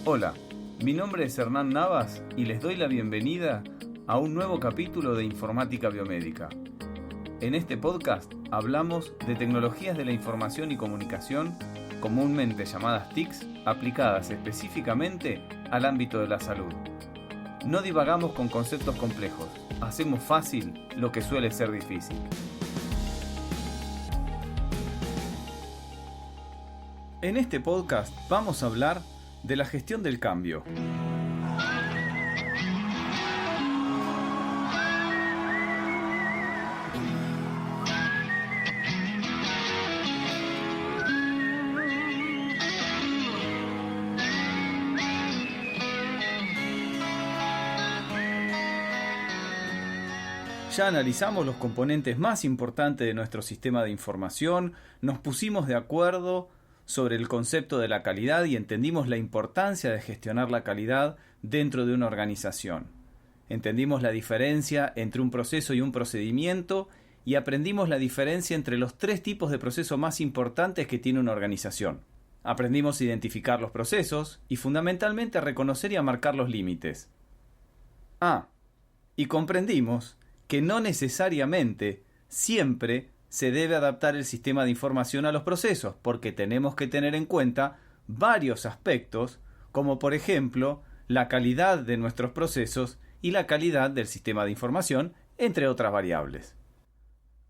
Hola, mi nombre es Hernán Navas y les doy la bienvenida a un nuevo capítulo de Informática Biomédica. En este podcast hablamos de tecnologías de la información y comunicación, comúnmente llamadas TICs, aplicadas específicamente al ámbito de la salud. No divagamos con conceptos complejos, hacemos fácil lo que suele ser difícil. En este podcast vamos a hablar de la gestión del cambio. Ya analizamos los componentes más importantes de nuestro sistema de información, nos pusimos de acuerdo sobre el concepto de la calidad y entendimos la importancia de gestionar la calidad dentro de una organización. Entendimos la diferencia entre un proceso y un procedimiento y aprendimos la diferencia entre los tres tipos de procesos más importantes que tiene una organización. Aprendimos a identificar los procesos y fundamentalmente a reconocer y a marcar los límites. Y comprendimos que no necesariamente siempre se debe adaptar el sistema de información a los procesos, porque tenemos que tener en cuenta varios aspectos, como por ejemplo la calidad de nuestros procesos y la calidad del sistema de información, entre otras variables.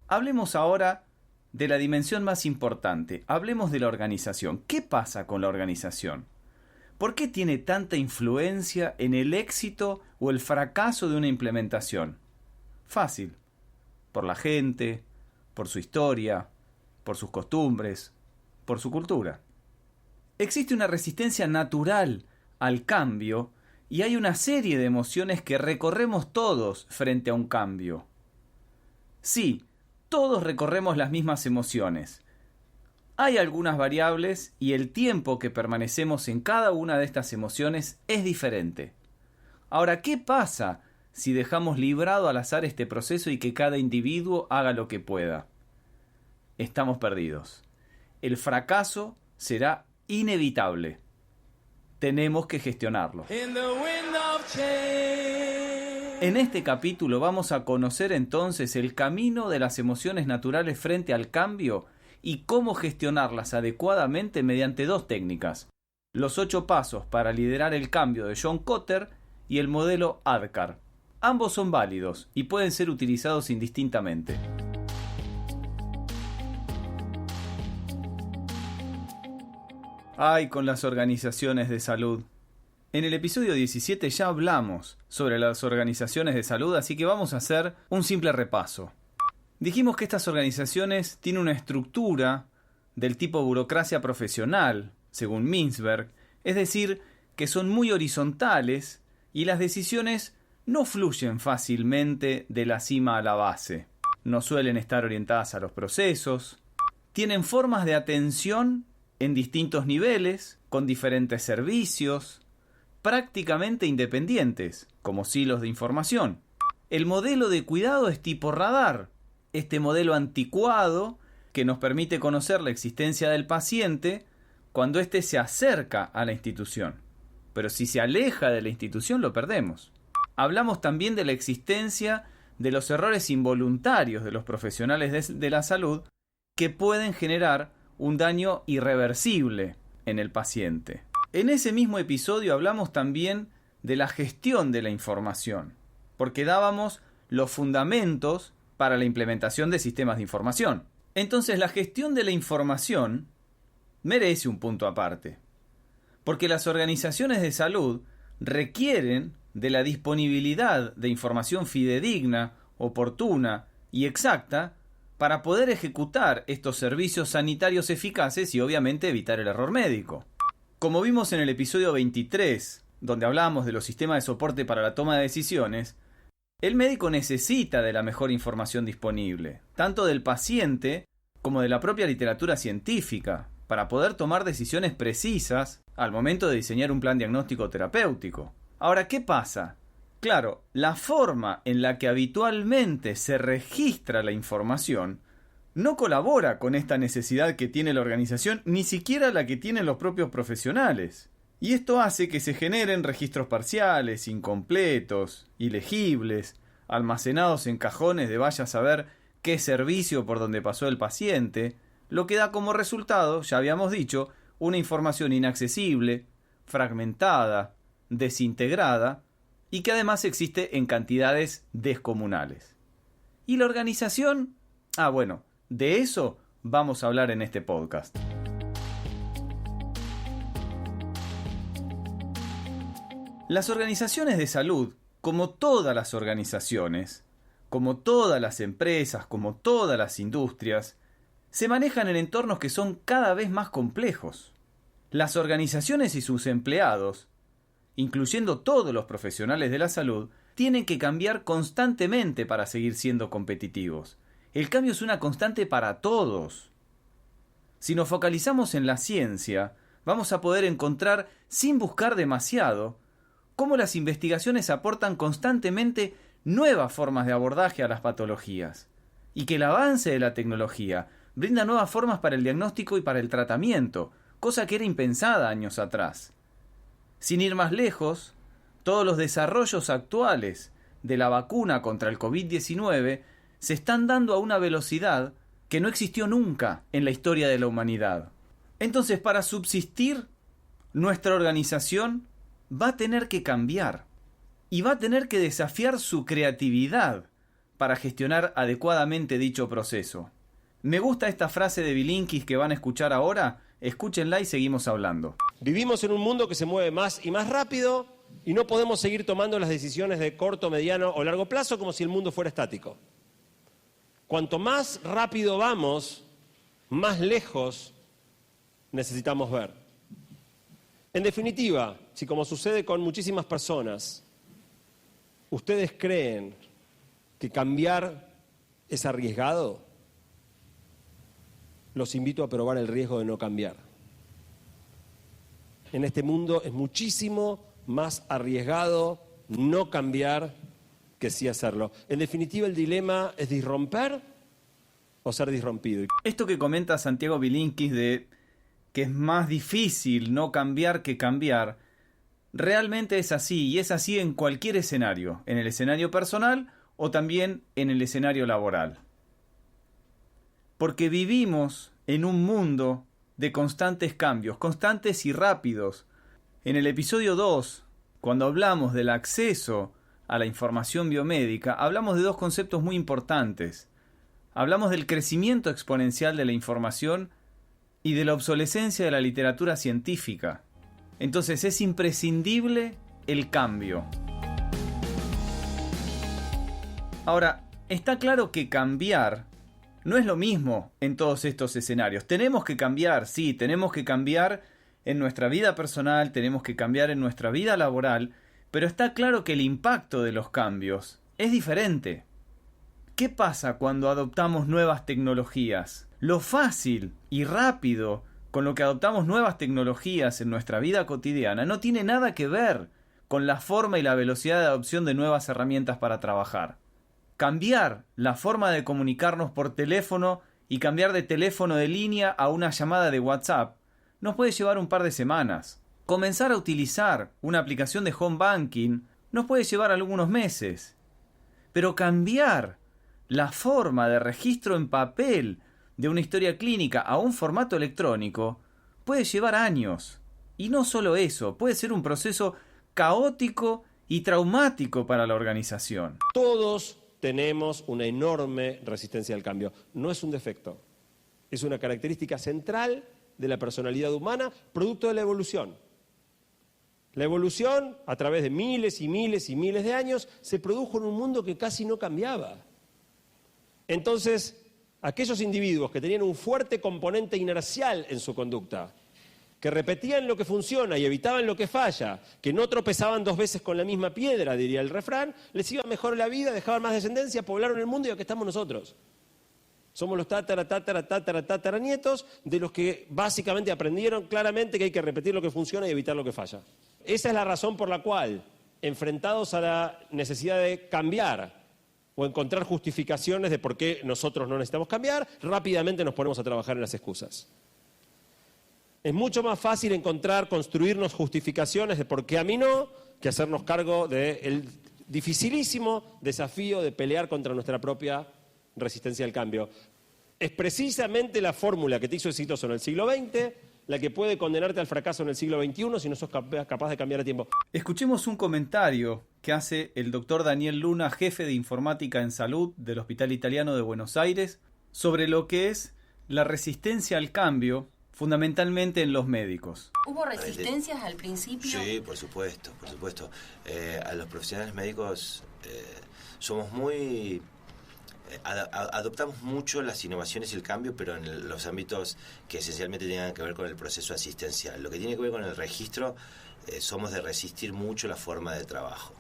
Hablemos ahora de la dimensión más importante, hablemos de la organización. ¿Qué pasa con la organización? ¿Por qué tiene tanta influencia en el éxito o el fracaso de una implementación? Fácil, por la gente, por su historia, por sus costumbres, por su cultura. Existe una resistencia natural al cambio y hay una serie de emociones que recorremos todos frente a un cambio. Sí, todos recorremos las mismas emociones. Hay algunas variables y el tiempo que permanecemos en cada una de estas emociones es diferente. Ahora, ¿qué pasa si dejamos librado al azar este proceso y que cada individuo haga lo que pueda? Estamos perdidos. El fracaso será inevitable. Tenemos que gestionarlo. En este capítulo vamos a conocer entonces el camino de las emociones naturales frente al cambio y cómo gestionarlas adecuadamente mediante dos técnicas: los 8 pasos para liderar el cambio de John Kotter y el modelo ADKAR. Ambos son válidos y pueden ser utilizados indistintamente. Con las organizaciones de salud. En el episodio 17 ya hablamos sobre las organizaciones de salud, así que vamos a hacer un simple repaso. Dijimos que estas organizaciones tienen una estructura del tipo burocracia profesional, según Mintzberg, es decir, que son muy horizontales y las decisiones no fluyen fácilmente de la cima a la base. No suelen estar orientadas a los procesos. Tienen formas de atención en distintos niveles, con diferentes servicios, prácticamente independientes, como silos de información. El modelo de cuidado es tipo radar. Este modelo anticuado que nos permite conocer la existencia del paciente cuando éste se acerca a la institución. Pero si se aleja de la institución lo perdemos. Hablamos también de la existencia de los errores involuntarios de los profesionales de la salud que pueden generar un daño irreversible en el paciente. En ese mismo episodio hablamos también de la gestión de la información, porque dábamos los fundamentos para la implementación de sistemas de información. Entonces, la gestión de la información merece un punto aparte, porque las organizaciones de salud requieren de la disponibilidad de información fidedigna, oportuna y exacta para poder ejecutar estos servicios sanitarios eficaces y obviamente evitar el error médico. Como vimos en el episodio 23, donde hablábamos de los sistemas de soporte para la toma de decisiones, el médico necesita de la mejor información disponible, tanto del paciente como de la propia literatura científica, para poder tomar decisiones precisas al momento de diseñar un plan diagnóstico terapéutico. Ahora, ¿qué pasa? Claro, la forma en la que habitualmente se registra la información no colabora con esta necesidad que tiene la organización, ni siquiera la que tienen los propios profesionales. Y esto hace que se generen registros parciales, incompletos, ilegibles, almacenados en cajones de vaya a saber qué servicio por donde pasó el paciente, lo que da como resultado, ya habíamos dicho, una información inaccesible, fragmentada, desintegrada y que además existe en cantidades descomunales. ¿Y la organización? Bueno, de eso vamos a hablar en este podcast. Las organizaciones de salud, como todas las organizaciones, como todas las empresas, como todas las industrias, se manejan en entornos que son cada vez más complejos. Las organizaciones y sus empleados, incluyendo todos los profesionales de la salud, tienen que cambiar constantemente para seguir siendo competitivos. El cambio es una constante para todos. Si nos focalizamos en la ciencia, vamos a poder encontrar, sin buscar demasiado, cómo las investigaciones aportan constantemente nuevas formas de abordaje a las patologías, y que el avance de la tecnología brinda nuevas formas para el diagnóstico y para el tratamiento, cosa que era impensada años atrás. Sin ir más lejos, todos los desarrollos actuales de la vacuna contra el COVID-19 se están dando a una velocidad que no existió nunca en la historia de la humanidad. Entonces, para subsistir, nuestra organización va a tener que cambiar y va a tener que desafiar su creatividad para gestionar adecuadamente dicho proceso. Me gusta esta frase de Bilinkis que van a escuchar ahora. Escúchenla y seguimos hablando. Vivimos en un mundo que se mueve más y más rápido y no podemos seguir tomando las decisiones de corto, mediano o largo plazo como si el mundo fuera estático. Cuanto más rápido vamos, más lejos necesitamos ver. En definitiva, si como sucede con muchísimas personas, ustedes creen que cambiar es arriesgado, los invito a probar el riesgo de no cambiar. En este mundo es muchísimo más arriesgado no cambiar que sí hacerlo. En definitiva, el dilema es disromper o ser disrompido. Esto que comenta Santiago Bilinkis de que es más difícil no cambiar que cambiar, realmente es así, y es así en cualquier escenario, en el escenario personal o también en el escenario laboral. Porque vivimos en un mundo de constantes cambios, constantes y rápidos. En el episodio 2, cuando hablamos del acceso a la información biomédica, hablamos de dos conceptos muy importantes. Hablamos del crecimiento exponencial de la información y de la obsolescencia de la literatura científica. Entonces es imprescindible el cambio. Ahora, está claro que cambiar no es lo mismo en todos estos escenarios. Tenemos que cambiar, sí, tenemos que cambiar en nuestra vida personal, tenemos que cambiar en nuestra vida laboral, pero está claro que el impacto de los cambios es diferente. ¿Qué pasa cuando adoptamos nuevas tecnologías? Lo fácil y rápido con lo que adoptamos nuevas tecnologías en nuestra vida cotidiana no tiene nada que ver con la forma y la velocidad de adopción de nuevas herramientas para trabajar. Cambiar la forma de comunicarnos por teléfono y cambiar de teléfono de línea a una llamada de WhatsApp nos puede llevar un par de semanas. Comenzar a utilizar una aplicación de home banking nos puede llevar algunos meses. Pero cambiar la forma de registro en papel de una historia clínica a un formato electrónico puede llevar años. Y no solo eso, puede ser un proceso caótico y traumático para la organización. Todos tenemos una enorme resistencia al cambio. No es un defecto, es una característica central de la personalidad humana, producto de la evolución. La evolución, a través de miles y miles y miles de años, se produjo en un mundo que casi no cambiaba. Entonces, aquellos individuos que tenían un fuerte componente inercial en su conducta, que repetían lo que funciona y evitaban lo que falla, que no tropezaban dos veces con la misma piedra, diría el refrán, les iba mejor la vida, dejaban más descendencia, poblaron el mundo y aquí estamos nosotros. Somos los tataranietos de los que básicamente aprendieron claramente que hay que repetir lo que funciona y evitar lo que falla. Esa es la razón por la cual, enfrentados a la necesidad de cambiar o encontrar justificaciones de por qué nosotros no necesitamos cambiar, rápidamente nos ponemos a trabajar en las excusas. Es mucho más fácil construirnos justificaciones de por qué a mí no, que hacernos cargo del dificilísimo desafío de pelear contra nuestra propia resistencia al cambio. Es precisamente la fórmula que te hizo exitoso en el siglo XX, la que puede condenarte al fracaso en el siglo XXI si no sos capaz de cambiar a tiempo. Escuchemos un comentario que hace el doctor Daniel Luna, jefe de informática en salud del Hospital Italiano de Buenos Aires, sobre lo que es la resistencia al cambio, fundamentalmente en los médicos. ¿Hubo resistencias al principio? Sí, por supuesto, por supuesto. A los profesionales médicos somos muy... adoptamos mucho las innovaciones y el cambio, pero en los ámbitos que esencialmente tengan que ver con el proceso asistencial. Lo que tiene que ver con el registro, somos de resistir mucho la forma de trabajo.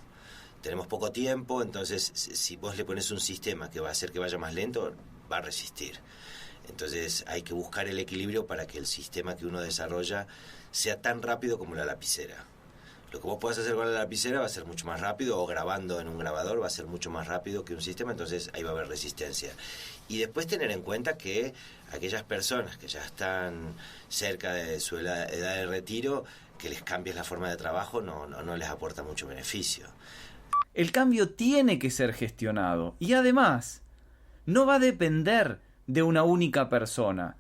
Tenemos poco tiempo, entonces si vos le pones un sistema que va a hacer que vaya más lento, va a resistir. Entonces hay que buscar el equilibrio para que el sistema que uno desarrolla sea tan rápido como la lapicera. Lo que vos podés hacer con la lapicera va a ser mucho más rápido, o grabando en un grabador va a ser mucho más rápido que un sistema, entonces ahí va a haber resistencia. Y después tener en cuenta que aquellas personas que ya están cerca de su edad de retiro, que les cambies la forma de trabajo no les aporta mucho beneficio. El cambio tiene que ser gestionado y además no va a depender de una única persona.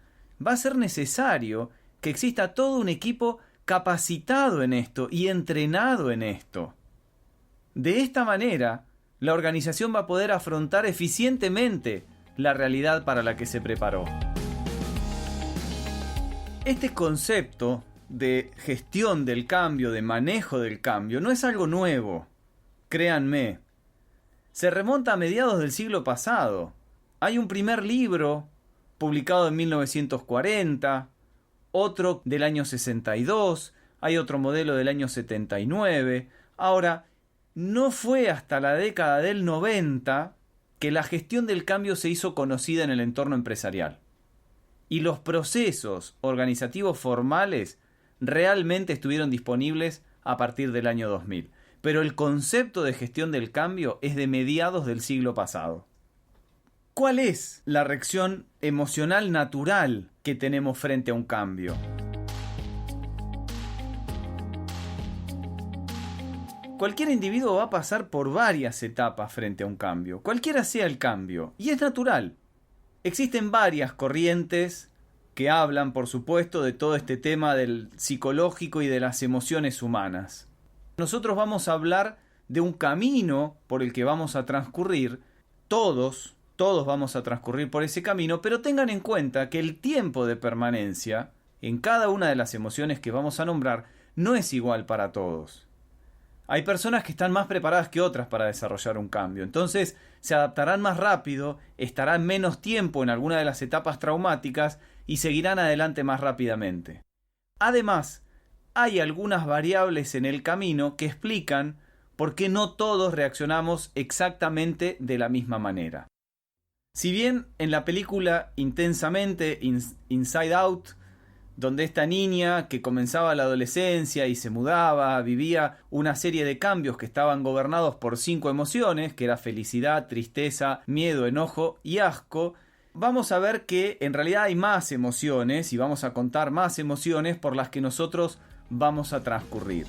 Va a ser necesario que exista todo un equipo capacitado en esto y entrenado en esto. De esta manera, la organización va a poder afrontar eficientemente la realidad para la que se preparó. Este concepto de gestión del cambio, de manejo del cambio, no es algo nuevo. Créanme. Se remonta a mediados del siglo pasado. Hay un primer libro publicado en 1940, otro del año 62, hay otro modelo del año 79. Ahora, no fue hasta la década del 90 que la gestión del cambio se hizo conocida en el entorno empresarial. Y los procesos organizativos formales realmente estuvieron disponibles a partir del año 2000. Pero el concepto de gestión del cambio es de mediados del siglo pasado. ¿Cuál es la reacción emocional natural que tenemos frente a un cambio? Cualquier individuo va a pasar por varias etapas frente a un cambio, cualquiera sea el cambio, y es natural. Existen varias corrientes que hablan, por supuesto, de todo este tema del psicológico y de las emociones humanas. Nosotros vamos a hablar de un camino por el que vamos a transcurrir. Todos vamos a transcurrir por ese camino, pero tengan en cuenta que el tiempo de permanencia en cada una de las emociones que vamos a nombrar no es igual para todos. Hay personas que están más preparadas que otras para desarrollar un cambio, entonces se adaptarán más rápido, estarán menos tiempo en alguna de las etapas traumáticas y seguirán adelante más rápidamente. Además, hay algunas variables en el camino que explican por qué no todos reaccionamos exactamente de la misma manera. Si bien en la película Intensamente, Inside Out, donde esta niña que comenzaba la adolescencia y se mudaba, vivía una serie de cambios que estaban gobernados por 5 emociones, que era felicidad, tristeza, miedo, enojo y asco, vamos a ver que en realidad hay más emociones y vamos a contar más emociones por las que nosotros vamos a transcurrir.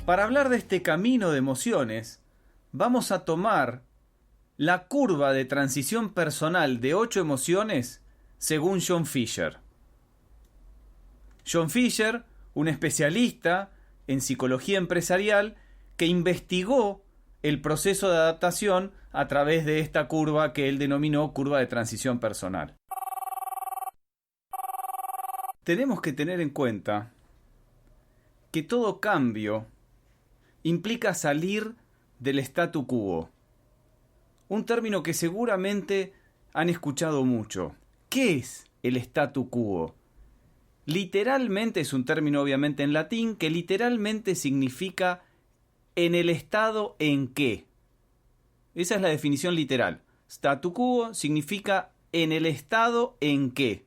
Para hablar de este camino de emociones, vamos a tomar la curva de transición personal de 8 emociones según John Fisher. John Fisher, un especialista en psicología empresarial que investigó el proceso de adaptación a través de esta curva que él denominó curva de transición personal. Tenemos que tener en cuenta que todo cambio implica salir del statu quo. Un término que seguramente han escuchado mucho. ¿Qué es el statu quo? Literalmente es un término obviamente en latín que literalmente significa en el estado en que. Esa es la definición literal. Statu quo significa en el estado en que.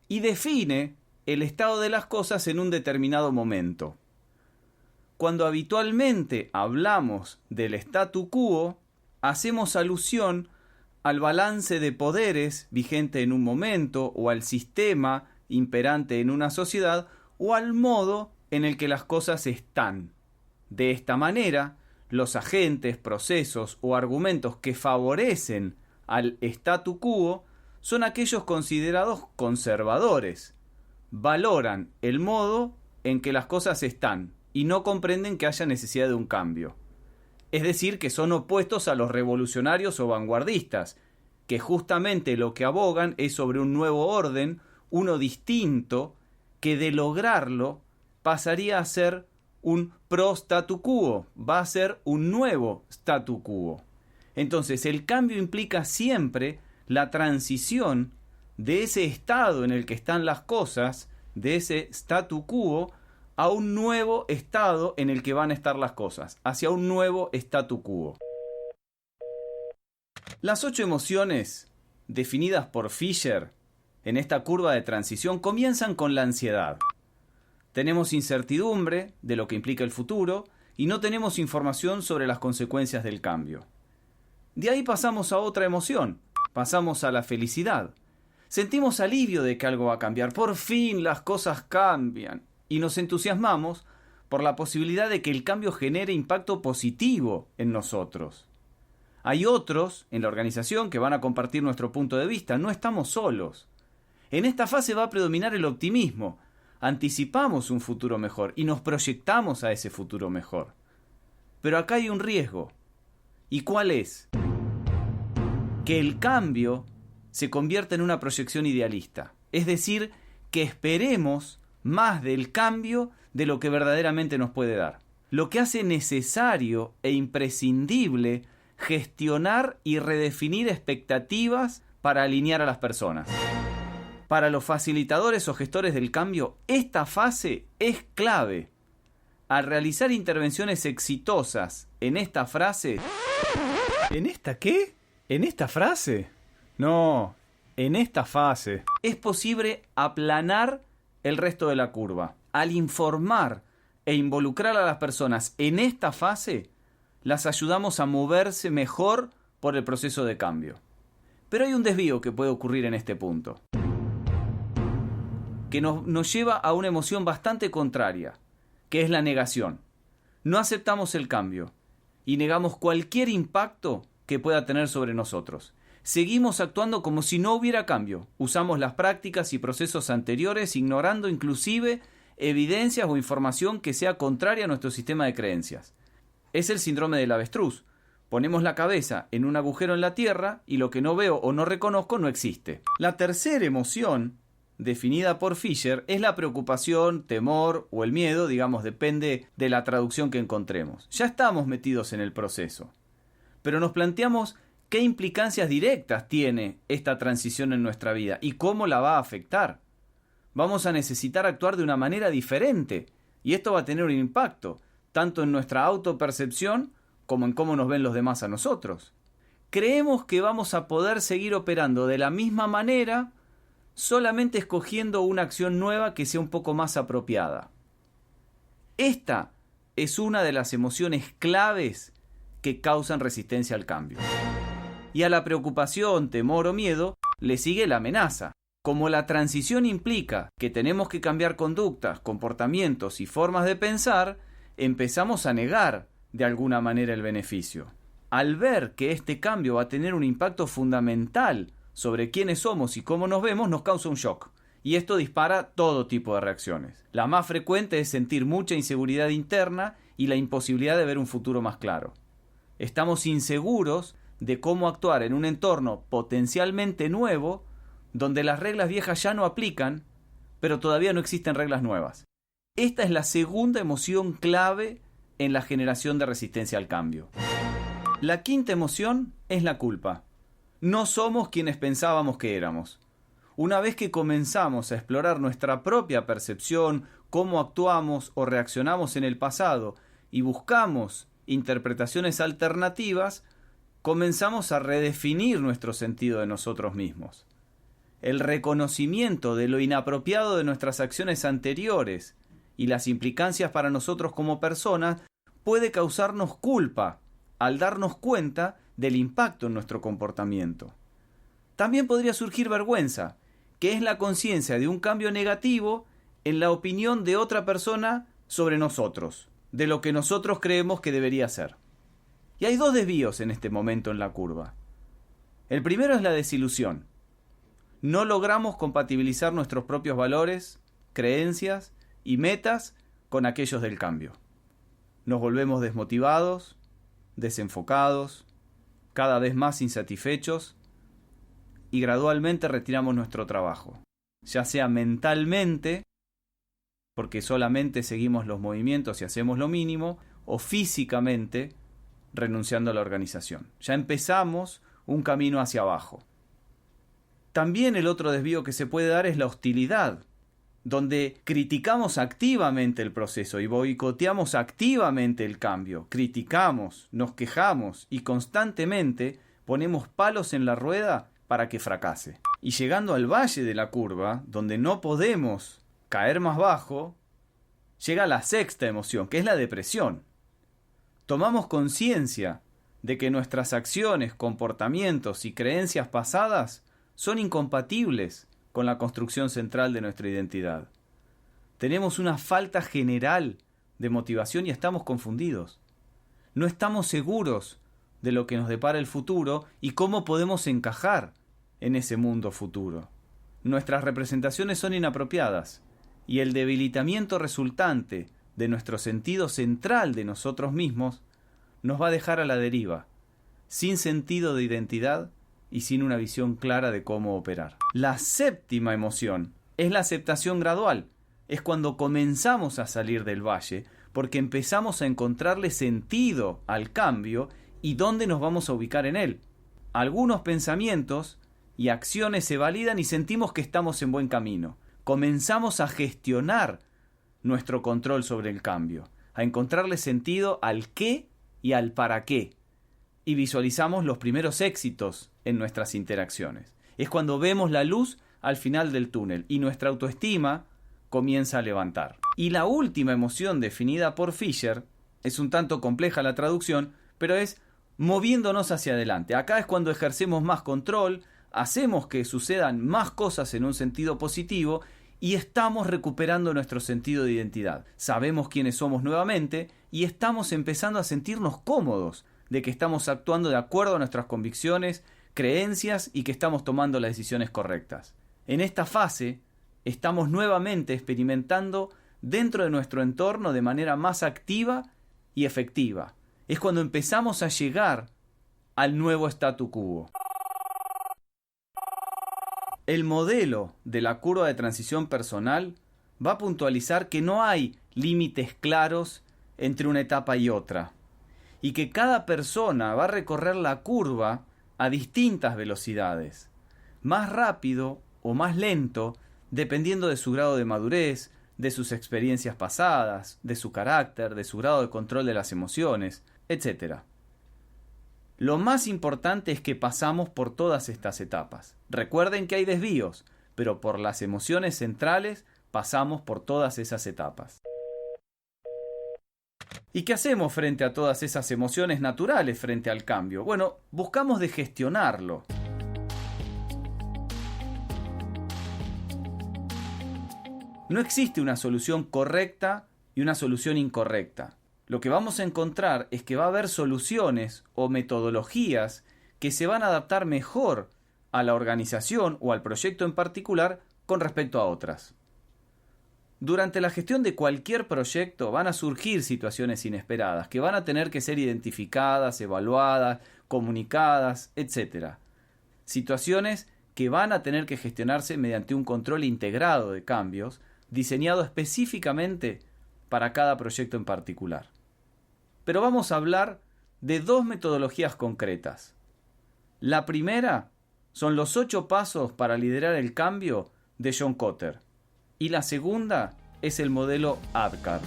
Y define el estado de las cosas en un determinado momento. Cuando habitualmente hablamos del statu quo, hacemos alusión al balance de poderes vigente en un momento o al sistema imperante en una sociedad o al modo en el que las cosas están. De esta manera, los agentes, procesos o argumentos que favorecen al statu quo son aquellos considerados conservadores. Valoran el modo en que las cosas están y no comprenden que haya necesidad de un cambio. Es decir, que son opuestos a los revolucionarios o vanguardistas, que justamente lo que abogan es sobre un nuevo orden, uno distinto, que de lograrlo pasaría a ser un pro-statu quo, va a ser un nuevo statu quo. Entonces, el cambio implica siempre la transición de ese estado en el que están las cosas, de ese statu quo, a un nuevo estado en el que van a estar las cosas, hacia un nuevo statu quo. Las 8 emociones, definidas por Fisher en esta curva de transición, comienzan con la ansiedad. Tenemos incertidumbre de lo que implica el futuro y no tenemos información sobre las consecuencias del cambio. De ahí pasamos a otra emoción, pasamos a la felicidad. Sentimos alivio de que algo va a cambiar, por fin las cosas cambian. Y nos entusiasmamos por la posibilidad de que el cambio genere impacto positivo en nosotros. Hay otros en la organización que van a compartir nuestro punto de vista, no estamos solos. En esta fase va a predominar el optimismo, anticipamos un futuro mejor y nos proyectamos a ese futuro mejor. Pero acá hay un riesgo. ¿Y cuál es? Que el cambio se convierta en una proyección idealista, es decir, que esperemos más del cambio de lo que verdaderamente nos puede dar. Lo que hace necesario e imprescindible gestionar y redefinir expectativas para alinear a las personas. Para los facilitadores o gestores del cambio, esta fase es clave. Al realizar intervenciones exitosas en esta frase... ¿En esta qué? ¿En esta frase? No, en esta fase. Es posible aplanar el resto de la curva. Al informar e involucrar a las personas en esta fase, las ayudamos a moverse mejor por el proceso de cambio. Pero hay un desvío que puede ocurrir en este punto, que nos lleva a una emoción bastante contraria, que es la negación. No aceptamos el cambio y negamos cualquier impacto que pueda tener sobre nosotros. Seguimos actuando como si no hubiera cambio. Usamos las prácticas y procesos anteriores, ignorando inclusive evidencias o información que sea contraria a nuestro sistema de creencias. Es el síndrome del avestruz. Ponemos la cabeza en un agujero en la tierra y lo que no veo o no reconozco no existe. La tercera emoción, definida por Fisher, es la preocupación, temor o el miedo, digamos, depende de la traducción que encontremos. Ya estamos metidos en el proceso, pero nos planteamos qué implicancias directas tiene esta transición en nuestra vida y cómo la va a afectar. Vamos a necesitar actuar de una manera diferente y esto va a tener un impacto tanto en nuestra autopercepción como en cómo nos ven los demás a nosotros. Creemos que vamos a poder seguir operando de la misma manera solamente escogiendo una acción nueva que sea un poco más apropiada. Esta es una de las emociones claves que causan resistencia al cambio. Y a la preocupación, temor o miedo le sigue la amenaza. Como la transición implica que tenemos que cambiar conductas, comportamientos y formas de pensar, empezamos a negar de alguna manera el beneficio. Al ver que este cambio va a tener un impacto fundamental sobre quiénes somos y cómo nos vemos, nos causa un shock. Y esto dispara todo tipo de reacciones. La más frecuente es sentir mucha inseguridad interna y la imposibilidad de ver un futuro más claro. Estamos inseguros de cómo actuar en un entorno potencialmente nuevo, donde las reglas viejas ya no aplican, pero todavía no existen reglas nuevas. Esta es la segunda emoción clave en la generación de resistencia al cambio. La quinta emoción es la culpa. No somos quienes pensábamos que éramos. Una vez que comenzamos a explorar nuestra propia percepción, cómo actuamos o reaccionamos en el pasado y buscamos interpretaciones alternativas, comenzamos a redefinir nuestro sentido de nosotros mismos. El reconocimiento de lo inapropiado de nuestras acciones anteriores y las implicancias para nosotros como personas puede causarnos culpa al darnos cuenta del impacto en nuestro comportamiento. También podría surgir vergüenza, que es la conciencia de un cambio negativo en la opinión de otra persona sobre nosotros, de lo que nosotros creemos que debería ser. Y hay dos desvíos en este momento en la curva. El primero es la desilusión. No logramos compatibilizar nuestros propios valores, creencias y metas con aquellos del cambio. Nos volvemos desmotivados, desenfocados, cada vez más insatisfechos y gradualmente retiramos nuestro trabajo, ya sea mentalmente, porque solamente seguimos los movimientos y hacemos lo mínimo, o físicamente, renunciando a la organización. Ya empezamos un camino hacia abajo. También el otro desvío que se puede dar es la hostilidad, donde criticamos activamente el proceso y boicoteamos activamente el cambio, criticamos, nos quejamos y constantemente ponemos palos en la rueda para que fracase. Y llegando al valle de la curva, donde no podemos caer más bajo, llega la sexta emoción, que es la depresión. Tomamos conciencia de que nuestras acciones, comportamientos y creencias pasadas son incompatibles con la construcción central de nuestra identidad. Tenemos una falta general de motivación y estamos confundidos. No estamos seguros de lo que nos depara el futuro y cómo podemos encajar en ese mundo futuro. Nuestras representaciones son inapropiadas y el debilitamiento resultante de nuestro sentido central de nosotros mismos nos va a dejar a la deriva, sin sentido de identidad y sin una visión clara de cómo operar. La séptima emoción es la aceptación gradual. Es cuando comenzamos a salir del valle porque empezamos a encontrarle sentido al cambio y dónde nos vamos a ubicar en él. Algunos pensamientos y acciones se validan y sentimos que estamos en buen camino. Comenzamos a gestionar nuestro control sobre el cambio, a encontrarle sentido al qué y al para qué. Y visualizamos los primeros éxitos en nuestras interacciones. Es cuando vemos la luz al final del túnel y nuestra autoestima comienza a levantar. Y la última emoción definida por Fisher, es un tanto compleja la traducción, pero es moviéndonos hacia adelante. Acá es cuando ejercemos más control, hacemos que sucedan más cosas en un sentido positivo y estamos recuperando nuestro sentido de identidad. Sabemos quiénes somos nuevamente y estamos empezando a sentirnos cómodos de que estamos actuando de acuerdo a nuestras convicciones, creencias y que estamos tomando las decisiones correctas. En esta fase estamos nuevamente experimentando dentro de nuestro entorno de manera más activa y efectiva. Es cuando empezamos a llegar al nuevo statu quo. El modelo de la curva de transición personal va a puntualizar que no hay límites claros entre una etapa y otra, y que cada persona va a recorrer la curva a distintas velocidades, más rápido o más lento, dependiendo de su grado de madurez, de sus experiencias pasadas, de su carácter, de su grado de control de las emociones, etc. Lo más importante es que pasamos por todas estas etapas. Recuerden que hay desvíos, pero por las emociones centrales pasamos por todas esas etapas. ¿Y qué hacemos frente a todas esas emociones naturales frente al cambio? Bueno, buscamos de gestionarlo. No existe una solución correcta y una solución incorrecta. Lo que vamos a encontrar es que va a haber soluciones o metodologías que se van a adaptar mejor a la organización o al proyecto en particular con respecto a otras. Durante la gestión de cualquier proyecto van a surgir situaciones inesperadas que van a tener que ser identificadas, evaluadas, comunicadas, etc. Situaciones que van a tener que gestionarse mediante un control integrado de cambios diseñado específicamente para cada proyecto en particular. Pero vamos a hablar de dos metodologías concretas. La primera son los 8 pasos para liderar el cambio de John Kotter. Y la segunda es el modelo ADKAR.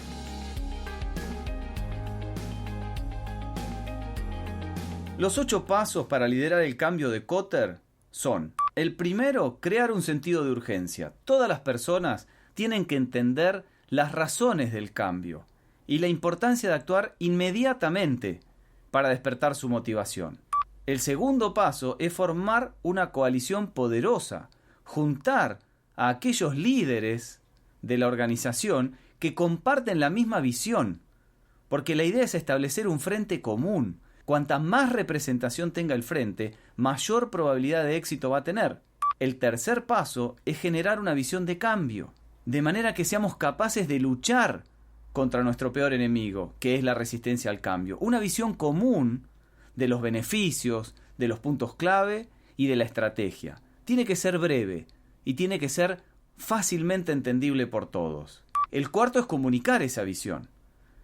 Los 8 pasos para liderar el cambio de Kotter son: el primero, crear un sentido de urgencia. Todas las personas tienen que entender las razones del cambio y la importancia de actuar inmediatamente para despertar su motivación. El segundo paso es formar una coalición poderosa, juntar a aquellos líderes de la organización que comparten la misma visión, porque la idea es establecer un frente común. Cuanta más representación tenga el frente, mayor probabilidad de éxito va a tener. El tercer paso es generar una visión de cambio, de manera que seamos capaces de luchar contra nuestro peor enemigo, que es la resistencia al cambio. Una visión común de los beneficios, de los puntos clave y de la estrategia. Tiene que ser breve y tiene que ser fácilmente entendible por todos. El cuarto es comunicar esa visión.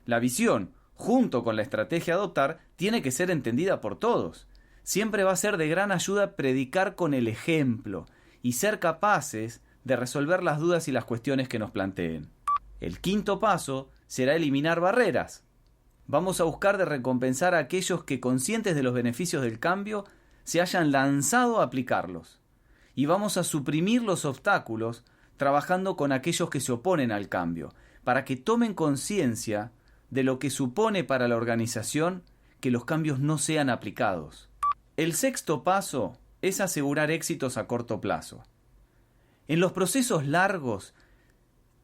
La visión, junto con la estrategia a adoptar, tiene que ser entendida por todos. Siempre va a ser de gran ayuda predicar con el ejemplo y ser capaces de resolver las dudas y las cuestiones que nos planteen. El quinto paso será eliminar barreras. Vamos a buscar de recompensar a aquellos que, conscientes de los beneficios del cambio, se hayan lanzado a aplicarlos. Y vamos a suprimir los obstáculos trabajando con aquellos que se oponen al cambio, para que tomen conciencia de lo que supone para la organización que los cambios no sean aplicados. El sexto paso es asegurar éxitos a corto plazo. En los procesos largos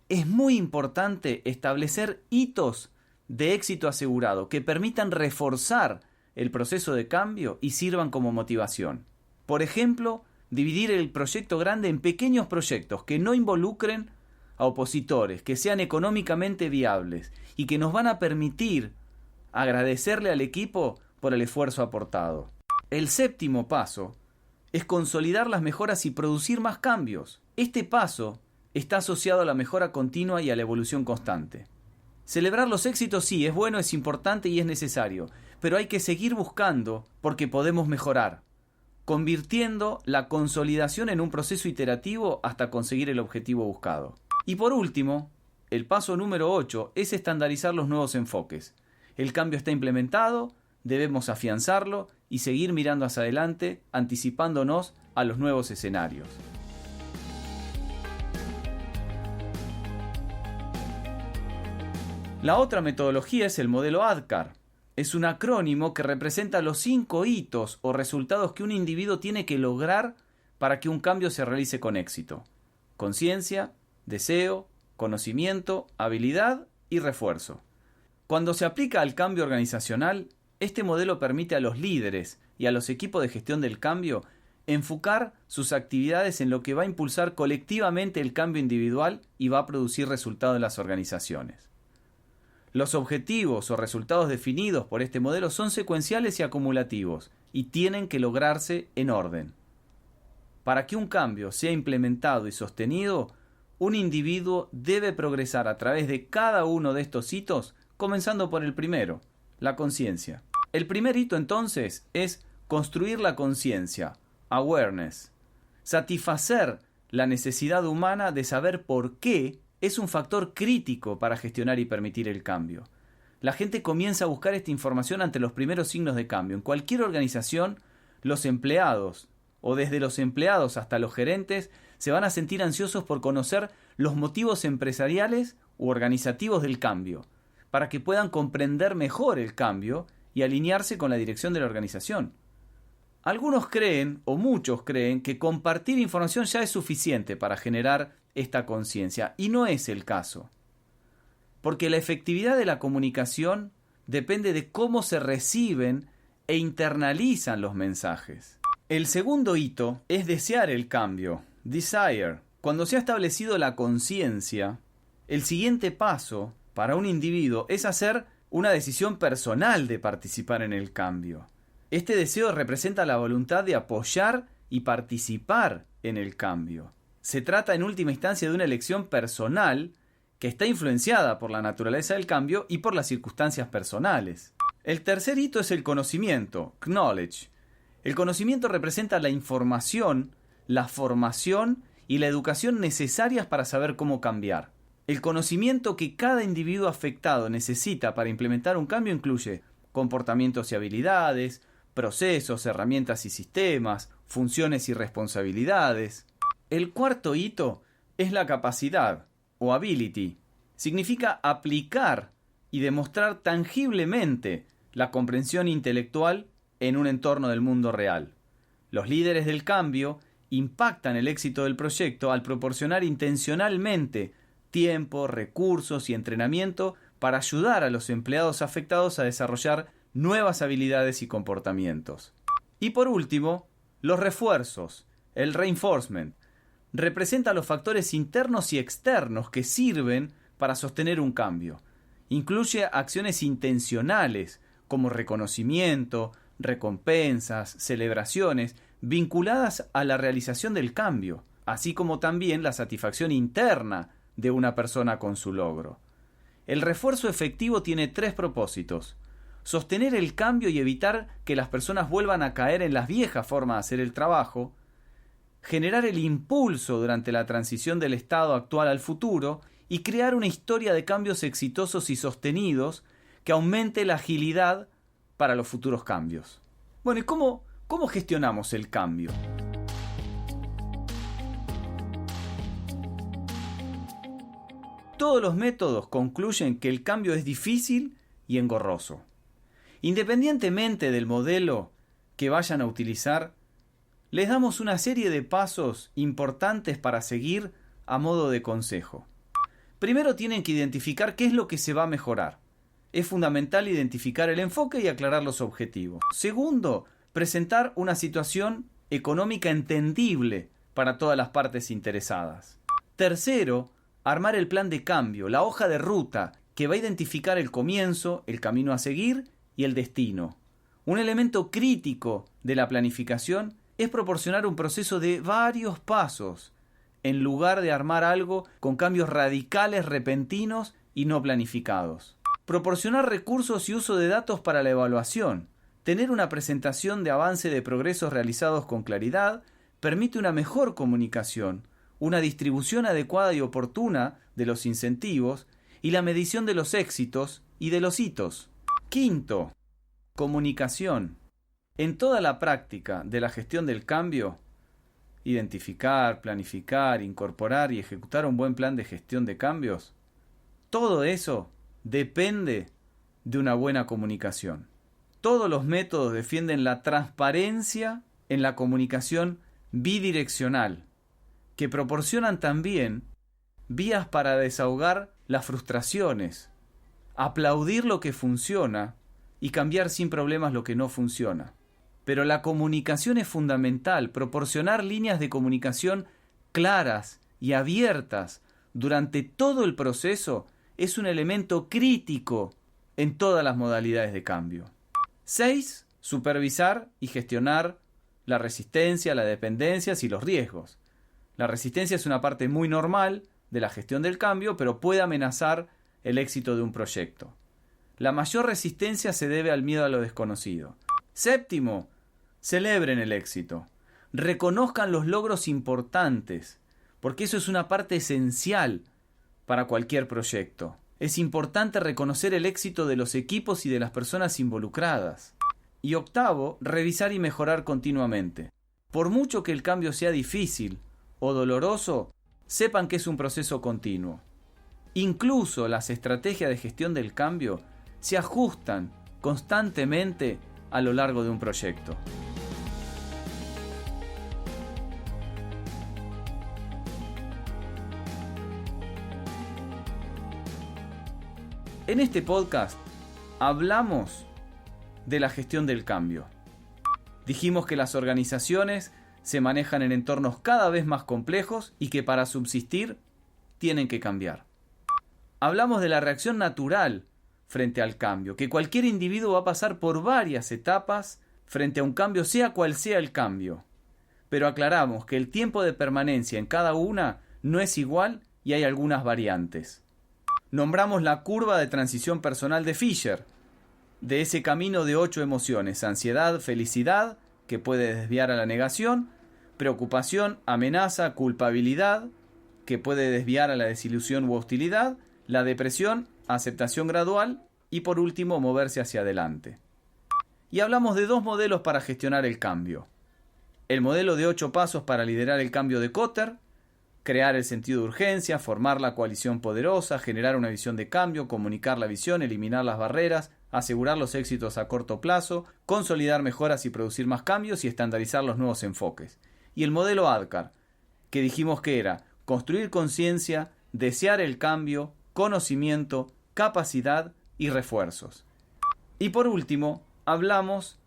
es muy importante establecer hitos de éxito asegurado que permitan reforzar el proceso de cambio y sirvan como motivación. Por ejemplo, dividir el proyecto grande en pequeños proyectos que no involucren a opositores, que sean económicamente viables y que nos van a permitir agradecerle al equipo por el esfuerzo aportado. El séptimo paso es consolidar las mejoras y producir más cambios. Este paso está asociado a la mejora continua y a la evolución constante. Celebrar los éxitos sí, es bueno, es importante y es necesario, pero hay que seguir buscando porque podemos mejorar, convirtiendo la consolidación en un proceso iterativo hasta conseguir el objetivo buscado. Y por último, el paso número 8 es estandarizar los nuevos enfoques. El cambio está implementado, debemos afianzarlo y seguir mirando hacia adelante, anticipándonos a los nuevos escenarios. La otra metodología es el modelo ADKAR. Es un acrónimo que representa los 5 hitos o resultados que un individuo tiene que lograr para que un cambio se realice con éxito. Conciencia, deseo, conocimiento, habilidad y refuerzo. Cuando se aplica al cambio organizacional, este modelo permite a los líderes y a los equipos de gestión del cambio enfocar sus actividades en lo que va a impulsar colectivamente el cambio individual y va a producir resultados en las organizaciones. Los objetivos o resultados definidos por este modelo son secuenciales y acumulativos y tienen que lograrse en orden. Para que un cambio sea implementado y sostenido, un individuo debe progresar a través de cada uno de estos hitos, comenzando por el primero, la conciencia. El primer hito entonces es construir la conciencia, awareness. Satisfacer la necesidad humana de saber por qué es un factor crítico para gestionar y permitir el cambio. La gente comienza a buscar esta información ante los primeros signos de cambio. En cualquier organización, los empleados, o desde los empleados hasta los gerentes, se van a sentir ansiosos por conocer los motivos empresariales u organizativos del cambio, para que puedan comprender mejor el cambio y alinearse con la dirección de la organización. Algunos creen, o muchos creen, que compartir información ya es suficiente para generar esta conciencia, y no es el caso. Porque la efectividad de la comunicación depende de cómo se reciben e internalizan los mensajes. El segundo hito es desear el cambio, desire. Cuando se ha establecido la conciencia, el siguiente paso para un individuo es hacer una decisión personal de participar en el cambio. Este deseo representa la voluntad de apoyar y participar en el cambio. Se trata en última instancia de una elección personal que está influenciada por la naturaleza del cambio y por las circunstancias personales. El tercer hito es el conocimiento, knowledge. El conocimiento representa la información, la formación y la educación necesarias para saber cómo cambiar. El conocimiento que cada individuo afectado necesita para implementar un cambio incluye comportamientos y habilidades, procesos, herramientas y sistemas, funciones y responsabilidades. El cuarto hito es la capacidad, o ability. Significa aplicar y demostrar tangiblemente la comprensión intelectual en un entorno del mundo real. Los líderes del cambio impactan el éxito del proyecto al proporcionar intencionalmente tiempo, recursos y entrenamiento para ayudar a los empleados afectados a desarrollar nuevas habilidades y comportamientos. Y por último, los refuerzos, el reinforcement, representa los factores internos y externos que sirven para sostener un cambio. Incluye acciones intencionales como reconocimiento, recompensas, celebraciones, vinculadas a la realización del cambio, así como también la satisfacción interna de una persona con su logro. El refuerzo efectivo tiene 3 propósitos: sostener el cambio y evitar que las personas vuelvan a caer en las viejas formas de hacer el trabajo, generar el impulso durante la transición del estado actual al futuro y crear una historia de cambios exitosos y sostenidos que aumente la agilidad para los futuros cambios. Bueno, ¿y cómo gestionamos el cambio? Todos los métodos concluyen que el cambio es difícil y engorroso. Independientemente del modelo que vayan a utilizar, les damos una serie de pasos importantes para seguir a modo de consejo. Primero tienen que identificar qué es lo que se va a mejorar. Es fundamental identificar el enfoque y aclarar los objetivos. Segundo, presentar una situación económica entendible para todas las partes interesadas. Tercero, armar el plan de cambio, la hoja de ruta, que va a identificar el comienzo, el camino a seguir y el destino. Un elemento crítico de la planificación es proporcionar un proceso de varios pasos, en lugar de armar algo con cambios radicales, repentinos y no planificados. Proporcionar recursos y uso de datos para la evaluación. Tener una presentación de avance de progresos realizados con claridad permite una mejor comunicación, una distribución adecuada y oportuna de los incentivos y la medición de los éxitos y de los hitos. Quinto, comunicación. En toda la práctica de la gestión del cambio, identificar, planificar, incorporar y ejecutar un buen plan de gestión de cambios, todo eso depende de una buena comunicación. Todos los métodos defienden la transparencia en la comunicación bidireccional, que proporcionan también vías para desahogar las frustraciones, aplaudir lo que funciona y cambiar sin problemas lo que no funciona. Pero la comunicación es fundamental. Proporcionar líneas de comunicación claras y abiertas durante todo el proceso es un elemento crítico en todas las modalidades de cambio. 6. Supervisar y gestionar la resistencia, las dependencias y los riesgos. La resistencia es una parte muy normal de la gestión del cambio, pero puede amenazar el éxito de un proyecto. La mayor resistencia se debe al miedo a lo desconocido. 7. Celebren el éxito. Reconozcan los logros importantes, porque eso es una parte esencial para cualquier proyecto. Es importante reconocer el éxito de los equipos y de las personas involucradas. Y 8, revisar y mejorar continuamente. Por mucho que el cambio sea difícil o doloroso, sepan que es un proceso continuo. Incluso las estrategias de gestión del cambio se ajustan constantemente a lo largo de un proyecto. En este podcast hablamos de la gestión del cambio. Dijimos que las organizaciones se manejan en entornos cada vez más complejos y que para subsistir tienen que cambiar. Hablamos de la reacción natural frente al cambio, que cualquier individuo va a pasar por varias etapas frente a un cambio, sea cual sea el cambio. Pero aclaramos que el tiempo de permanencia en cada una no es igual y hay algunas variantes. Nombramos la curva de transición personal de Fisher, de ese camino de 8 emociones: ansiedad, felicidad, que puede desviar a la negación; preocupación, amenaza, culpabilidad, que puede desviar a la desilusión u hostilidad; la depresión, aceptación gradual; y por último, moverse hacia adelante. Y hablamos de 2 modelos para gestionar el cambio. El modelo de 8 pasos para liderar el cambio de Kotter: crear el sentido de urgencia, formar la coalición poderosa, generar una visión de cambio, comunicar la visión, eliminar las barreras, asegurar los éxitos a corto plazo, consolidar mejoras y producir más cambios y estandarizar los nuevos enfoques. Y el modelo ADKAR, que dijimos que era construir conciencia, desear el cambio, conocimiento, capacidad y refuerzos. Y por último, hablamos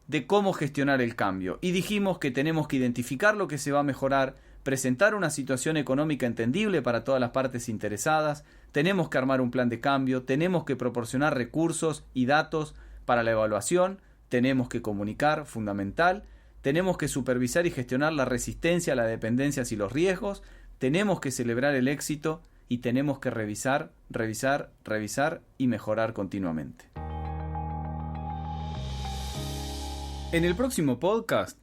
de cómo gestionar el cambio y dijimos que tenemos que identificar lo que se va a mejorar, presentar una situación económica entendible para todas las partes interesadas, tenemos que armar un plan de cambio, tenemos que proporcionar recursos y datos para la evaluación, tenemos que comunicar, fundamental, tenemos que supervisar y gestionar la resistencia a las dependencias y los riesgos, tenemos que celebrar el éxito y tenemos que revisar y mejorar continuamente. En el próximo podcast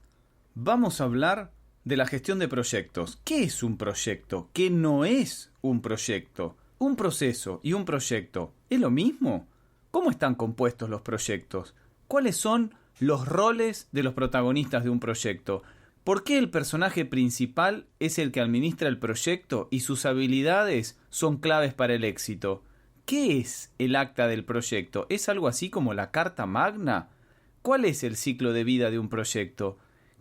vamos a hablar de la gestión de proyectos. ¿Qué es un proyecto? ¿Qué no es un proyecto? ¿Un proceso y un proyecto es lo mismo? ¿Cómo están compuestos los proyectos? ¿Cuáles son los roles de los protagonistas de un proyecto? ¿Por qué el personaje principal es el que administra el proyecto y sus habilidades son claves para el éxito? ¿Qué es el acta del proyecto? ¿Es algo así como la Carta Magna? ¿Cuál es el ciclo de vida de un proyecto?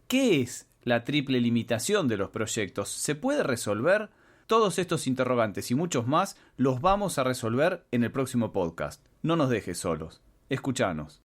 ¿Qué es la triple limitación de los proyectos? ¿Se puede resolver? Todos estos interrogantes y muchos más los vamos a resolver en el próximo podcast. No nos dejes solos. Escuchanos.